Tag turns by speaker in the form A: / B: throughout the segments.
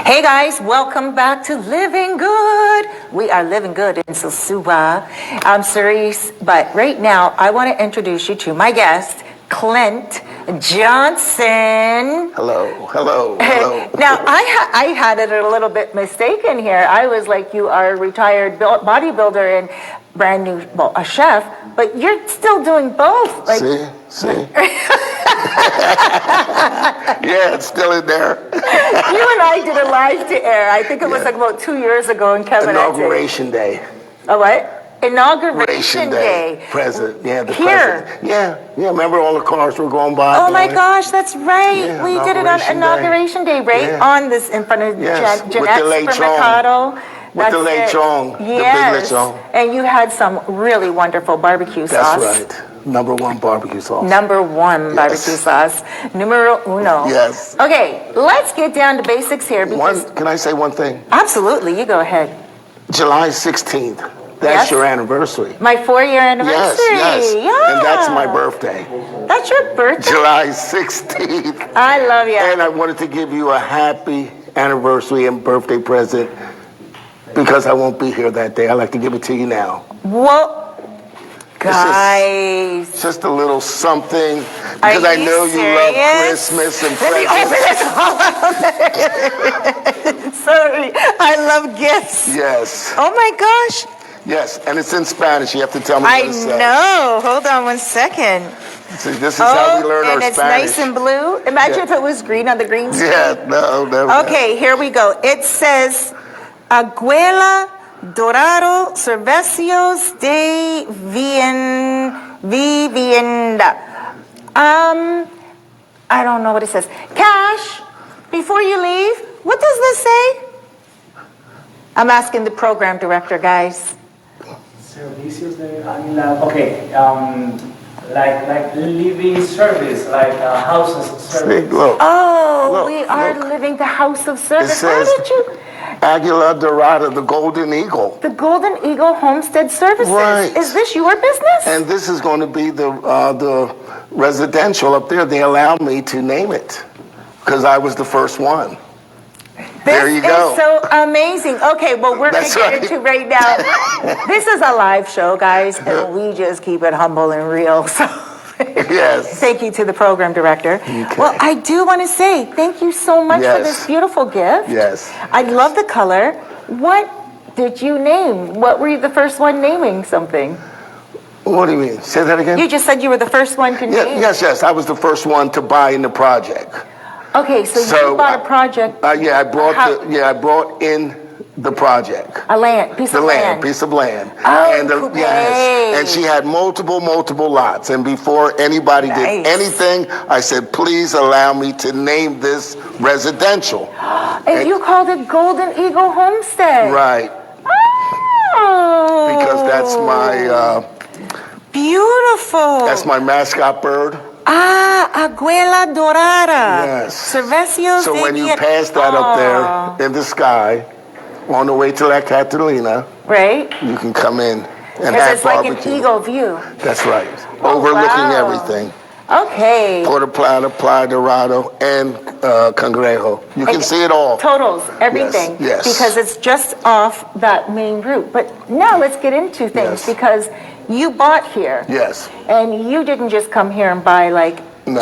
A: Hey guys, welcome back to Living Good. We are living good in Sosua. I'm Cerise, but right now I want to introduce you to my guest, Clint Johnson.
B: Hello.
A: Now, I had it a little bit mistaken here. I was like, you are a retired bodybuilder and brand new, well, a chef, but you're still doing both. Like,
B: See? Yeah, it's still in there.
A: You and I did a live to air. I think it was like about 2 years ago in Kevin.
B: Inauguration day.
A: Oh, what? Inauguration day.
B: President. Yeah, the
A: Here.
B: president. Yeah. Remember all the cars were going by?
A: Oh my gosh, that's right.
B: Yeah,
A: we did it on Inauguration Day, right?
B: Yeah.
A: On this, in front of
B: Yes,
A: Jeanette's
B: with the
A: Mercado.
B: With the lechon,
A: yes.
B: the big lechon.
A: And you had some really wonderful barbecue sauce.
B: That's right. Number one barbecue sauce.
A: Number one barbecue sauce. Numero uno.
B: Yes.
A: Okay, let's get down to basics here.
B: Can I say one thing?
A: Absolutely, you go ahead.
B: July 16th. That's your anniversary.
A: My 4-year anniversary.
B: Yes.
A: Yeah.
B: And that's my birthday.
A: That's your birthday?
B: July 16th.
A: I love you.
B: And I wanted to give you a happy anniversary and birthday present because I won't be here that day. I'd like to give it to you now.
A: Well, guys.
B: It's just a little something because I know you love Christmas and presents.
A: Sorry, I love gifts.
B: Yes.
A: Oh my gosh.
B: Yes, and it's in Spanish. You have to tell me what it says.
A: I know. Hold on one second.
B: See, this is how we learn our Spanish.
A: And it's nice and blue. Imagine if it was green on the green screen.
B: Yeah, no.
A: Okay, here we go. It says, Abuela Dorado Servicios de Vivienda. I don't know what it says. Cash, before you leave, what does this say? I'm asking the program director, guys.
C: Servicios de Aguilar. Okay, like living service, like houses service.
B: Look,
A: we are living the house of service.
B: It says,
A: how did you?
B: Aguila Dorada, the Golden Eagle.
A: The Golden Eagle Homestead Services.
B: Right.
A: Is this your business?
B: And this is going to be the residential up there. They allowed me to name it because I was the first one. There you go.
A: This is so amazing. Okay, well, we're going to get into right now. This is a live show, guys, and we just keep it humble and real. So,
B: yes.
A: Thank you to the program director.
B: Okay.
A: Well, I do want to say thank you so much for this beautiful gift.
B: Yes.
A: I love the color. What did you name? What were you the first one naming something?
B: What do you mean? Say that again?
A: You just said you were the first one to name.
B: Yes. I was the first one to buy in the project.
A: Okay, so you bought a project.
B: I brought in the project.
A: A piece of land.
B: Piece of land.
A: Oh,
B: and she had multiple lots. And before anybody did anything, I said, please allow me to name this residential.
A: And you called it Golden Eagle Homestead.
B: Right.
A: Oh.
B: Because that's my
A: beautiful.
B: That's my mascot bird.
A: Abuela Dorada.
B: Yes.
A: Servicios
B: so when you pass that up there in the sky, on the way to La Catalina,
A: right?
B: You can come in and have barbecue.
A: It's like an eagle view.
B: That's right. Overlooking everything.
A: Okay.
B: Puerto Plata, Playa Dorado, and Cangrejo. You can see it all.
A: Totals, everything.
B: Yes.
A: Because it's just off that main route. But now let's get into things because you bought here.
B: Yes.
A: And you didn't just come here and buy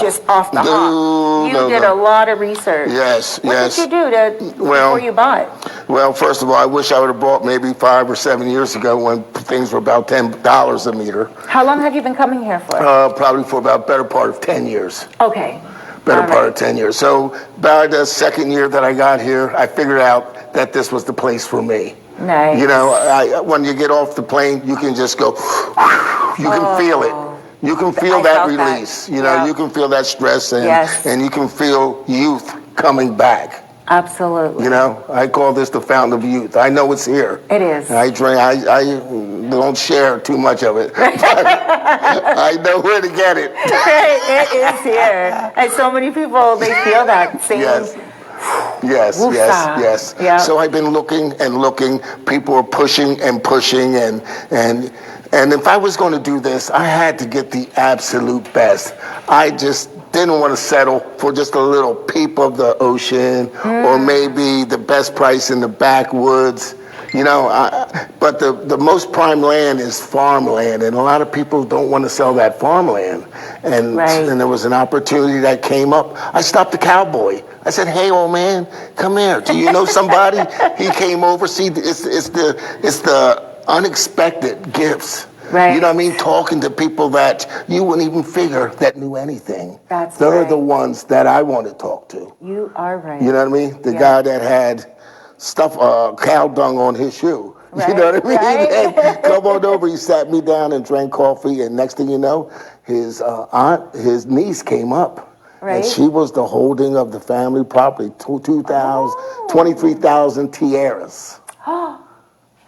A: just off the hop. You did a lot of research.
B: Yes.
A: What did you do before you bought?
B: Well, first of all, I wish I would have bought maybe 5 or 7 years ago when things were about $10 a meter.
A: How long have you been coming here for?
B: Probably for about better part of 10 years.
A: Okay.
B: Better part of 10 years. So by the second year that I got here, I figured out that this was the place for me.
A: Nice.
B: You know, when you get off the plane, you can just go, you can feel it. You can feel that release. You know, you can feel that stress and you can feel youth coming back.
A: Absolutely.
B: You know, I call this the fountain of youth. I know it's here.
A: It is.
B: I drink. I don't share too much of it. But I know where to get it.
A: It is here, and so many people they feel that same.
B: Yes. Yeah. So I've been looking and looking. People are pushing and pushing and if I was going to do this, I had to get the absolute best. I just didn't want to settle for just a little peep of the ocean or maybe the best price in the backwoods. You know, but the most prime land is farmland, and a lot of people don't want to sell that farmland. And there was an opportunity that came up. I stopped the cowboy. I said, "Hey, old man, come here. Do you know somebody?" He came over. See, it's the unexpected gifts.
A: Right.
B: You know what I mean? Talking to people that you wouldn't even figure that knew anything. They're the ones that I want to talk to.
A: You are right.
B: You know what I mean? The guy that had cow dung on his shoe.
A: Right.
B: You know what I mean?
A: Right.
B: And come on over. He sat me down and drank coffee. And next thing you know, his niece came up.
A: Right.
B: And she was the holding of the family property, 23,000 tiaras.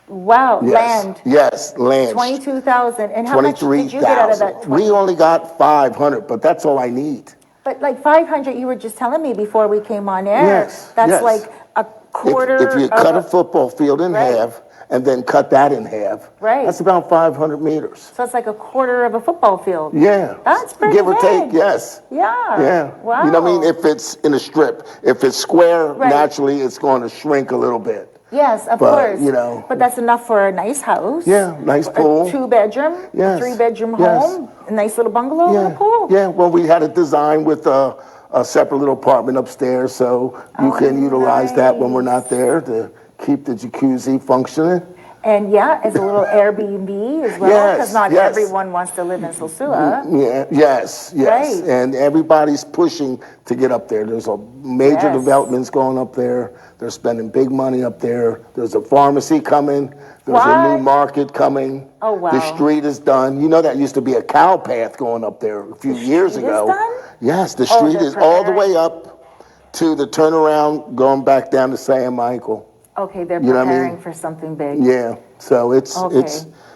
A: Wow,
B: Yes.
A: land.
B: Yes, land.
A: 22,000. And how much did you get out of that?
B: We only got 500, but that's all I need.
A: But like 500, you were just telling me before we came on air.
B: Yes,
A: That's
B: yes.
A: like a quarter.
B: If you cut a football field in half and then cut that in half, that's about 500 meters.
A: So it's like a quarter of a football field.
B: Yeah.
A: That's pretty
B: Give or
A: big.
B: take, yes.
A: Yeah.
B: Yeah.
A: Wow.
B: You know what I mean? If it's in a strip. If it's square, naturally it's going to shrink a little bit.
A: Yes, of course.
B: You know.
A: But that's enough for a nice house.
B: Yeah, nice pool.
A: A 2-bedroom,
B: Yes.
A: 3-bedroom
B: Yes.
A: home, a nice little bungalow and a pool.
B: Yeah, well, we had it designed with a separate little apartment upstairs, so you can utilize that when we're not there to keep the jacuzzi functioning.
A: And as a little Airbnb as well, because not everyone wants to live in Sosua.
B: Yes.
A: Right.
B: And everybody's pushing to get up there. There's a major developments going up there. They're spending big money up there. There's a pharmacy coming. There's a new market coming.
A: Oh, wow.
B: The street is done. You know that used to be a cow path going up there a few years ago.
A: Is done?
B: Yes, the street is all the way up to the turnaround going back down to San Michael.
A: Okay, they're
B: You know what I
A: preparing
B: mean?
A: for something big.
B: Yeah, so it's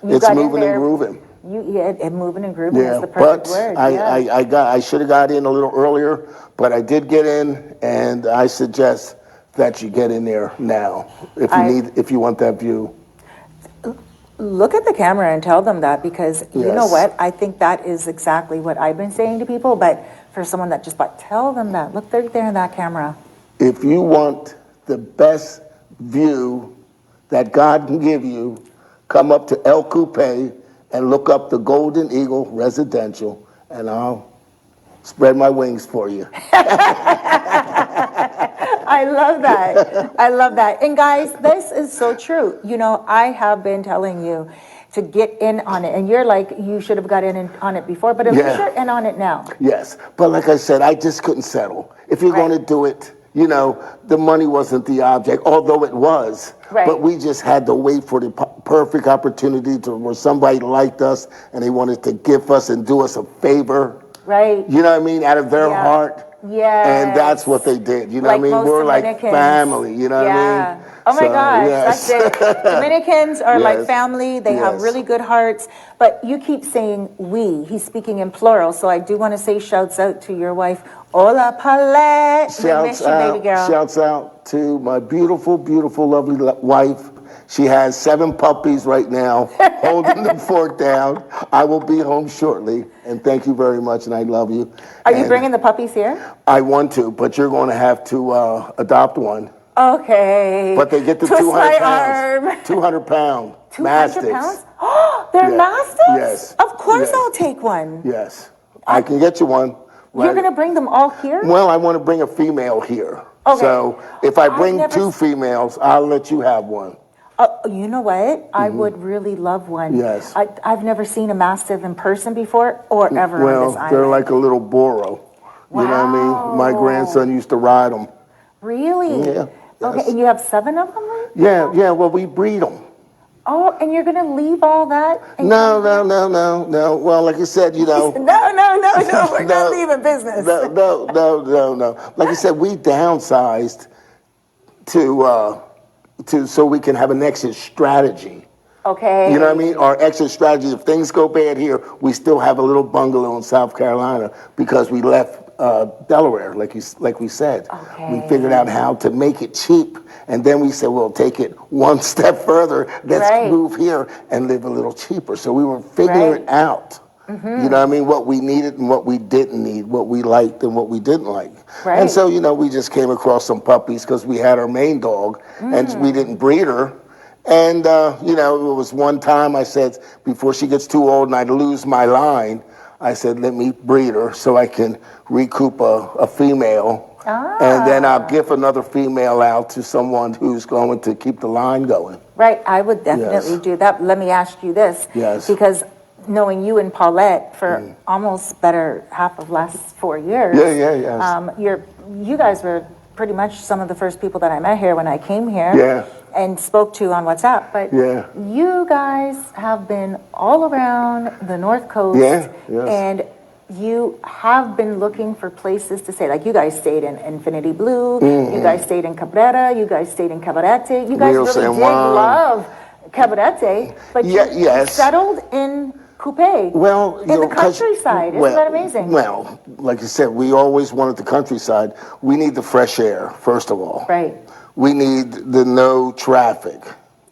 B: moving and grooving.
A: And moving and grooving is the perfect word.
B: I should have got in a little earlier, but I did get in, and I suggest that you get in there now if you want that view.
A: Look at the camera and tell them that, because you know what? I think that is exactly what I've been saying to people, but for someone that just bought, tell them that. Look there in that camera.
B: If you want the best view that God can give you, come up to El Coupe and look up the Golden Eagle Residential, and I'll spread my wings for you.
A: I love that. I love that. And guys, this is so true. You know, I have been telling you to get in on it, and you're like, you should have got in on it before, but at least you're in on it now.
B: Yes, but like I said, I just couldn't settle. If you're going to do it, you know, the money wasn't the object, although it was. But we just had to wait for the perfect opportunity where somebody liked us and they wanted to give us and do us a favor.
A: Right.
B: You know what I mean? Out of their heart.
A: Yeah.
B: And that's what they did. You know
A: like
B: what I mean? We're like
A: Dominicans.
B: family. You know what I mean?
A: Oh my gosh, that's it. Dominicans are like family. They have really good hearts. But you keep saying we. He's speaking in plural. So I do want to say shouts out to your wife. Hola, Paulette. Baby girl.
B: Shouts out to my beautiful, beautiful, lovely wife. She has 7 puppies right now, holding the fort down. I will be home shortly, and thank you very much, and I love you.
A: Are you bringing the puppies here?
B: I want to, but you're going to have to adopt one.
A: Okay.
B: But they get to 200 pounds. 200 pound
A: 200
B: mastiffs.
A: pounds? Oh, they're mastiffs?
B: Yes.
A: Of course I'll take one.
B: Yes. I can get you one.
A: You're going to bring them all here?
B: Well, I want to bring a female here.
A: Okay.
B: So if I bring 2 females, I'll let you have one.
A: You know what? I would really love one.
B: Yes.
A: I've never seen a mastiff in person before or ever on this island.
B: Well, they're like a little burro. You know what I mean? My grandson used to ride them.
A: Really?
B: Yeah.
A: Okay,
B: Yes.
A: and you have 7 of them? Right?
B: Yeah, well, we breed them.
A: Oh, and you're going to leave all that?
B: No. Well, like you said, you know.
A: No, we're not leaving business.
B: No. Like I said, we downsized to so we can have an exit strategy.
A: Okay.
B: You know what I mean? Our exit strategy, if things go bad here, we still have a little bungalow in South Carolina because we left Delaware, like we said.
A: Okay.
B: We figured out how to make it cheap, and then we said, we'll take it one step further. Let's move here and live a little cheaper. So we were figuring it out. You know what I mean? What we needed and what we didn't need, what we liked and what we didn't like.
A: Right.
B: And so, we just came across some puppies because we had our main dog and we didn't breed her. And, it was one time I said, before she gets too old and I lose my line, I said, let me breed her so I can recoup a female. And then I'll give another female out to someone who's going to keep the line going.
A: Right, I would definitely do that. Let me ask you this.
B: Yes.
A: Because knowing you and Paulette for almost better half of last 4 years. You guys were pretty much some of the first people that I met here when I came here and spoke to on WhatsApp. But you guys have been all around the North Coast and you have been looking for places to stay. Like you guys stayed in Infinity Blue, you guys stayed in Cabrera, you guys stayed in Cabarete. You guys really did love Cabarete, but you settled in Coupe, in the countryside. Isn't that amazing?
B: Well, like I said, we always wanted the countryside. We need the fresh air, first of all.
A: Right.
B: We need the no traffic.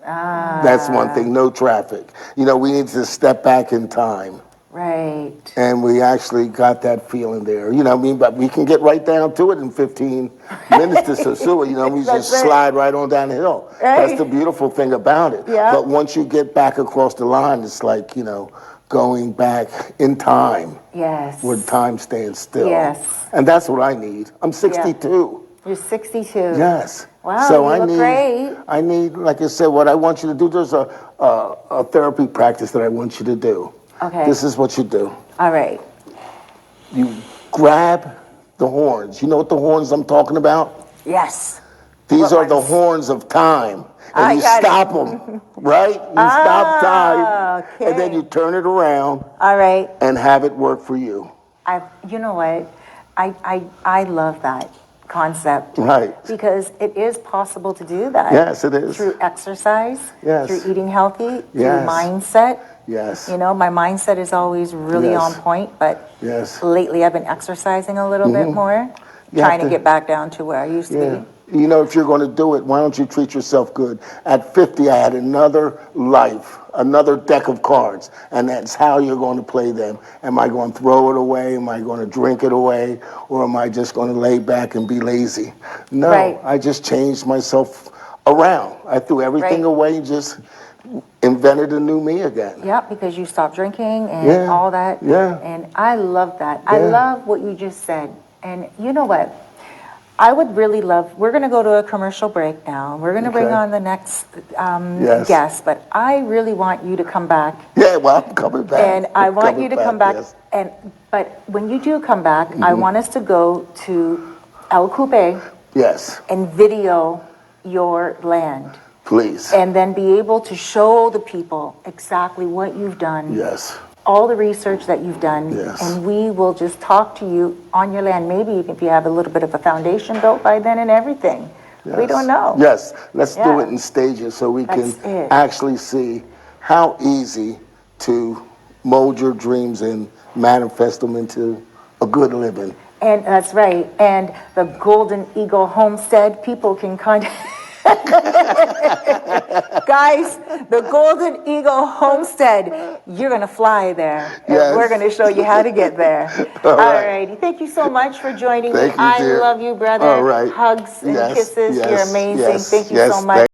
B: That's one thing, no traffic. We need to step back in time.
A: Right.
B: And we actually got that feeling there. But we can get right down to it in 15 minutes to Sosua. We just slide right on down the hill.
A: Right.
B: That's the beautiful thing about it.
A: Yeah.
B: But once you get back across the line, it's like, going back in time.
A: Yes.
B: Where time stands still.
A: Yes.
B: And that's what I need. I'm 62.
A: You're 62.
B: Yes.
A: Wow,
B: so
A: you look great.
B: I need, like I said, what I want you to do, there's a therapy practice that I want you to do.
A: Okay.
B: This is what you do.
A: All right.
B: You grab the horns. You know what the horns I'm talking about?
A: Yes.
B: These are the horns of time. And you stop them, right? You stop time.
A: Okay.
B: And then you turn it around.
A: All right.
B: And have it work for you.
A: You know what? I love that concept.
B: Right.
A: Because it is possible to do that.
B: Yes, it is.
A: Through exercise.
B: Yes.
A: Through eating healthy. Through
B: Yes.
A: mindset.
B: Yes.
A: My mindset is always really on point, but lately I've been exercising a little bit more, trying to get back down to where I used to be.
B: If you're going to do it, why don't you treat yourself good? At 50, I had another life, another deck of cards, and that's how you're going to play them. Am I going to throw it away? Am I going to drink it away? Or am I just going to lay back and be lazy? No, I just changed myself around. I threw everything away and just invented a new me again.
A: Yeah, because you stopped drinking and all that.
B: Yeah.
A: And I love that. I love what you just said. And you know what? I would really love, we're going to go to a commercial break now. We're going to bring on the next guest, but I really want you to come back.
B: Yeah, well, I'm coming back.
A: And I want you to come back. But when you do come back, I want us to go to El Coupe.
B: Yes.
A: And video your land.
B: Please.
A: And then be able to show the people exactly what you've done.
B: Yes.
A: All the research that you've done, and we will just talk to you on your land. Maybe if you have a little bit of a foundation built by then and everything. Yes. We don't know.
B: Yes, let's do it in stages so we can actually see how easy to mold your dreams and manifest them into a good living.
A: And that's right. And the Golden Eagle Homestead, people can contact... Guys, the Golden Eagle Homestead, you're going to fly there. And we're going to show you how to get there. All righty. Thank you so much for joining me.
B: Thank you, dear.
A: I love you, brother.
B: All right.
A: Hugs and kisses. You're amazing. Thank you so much.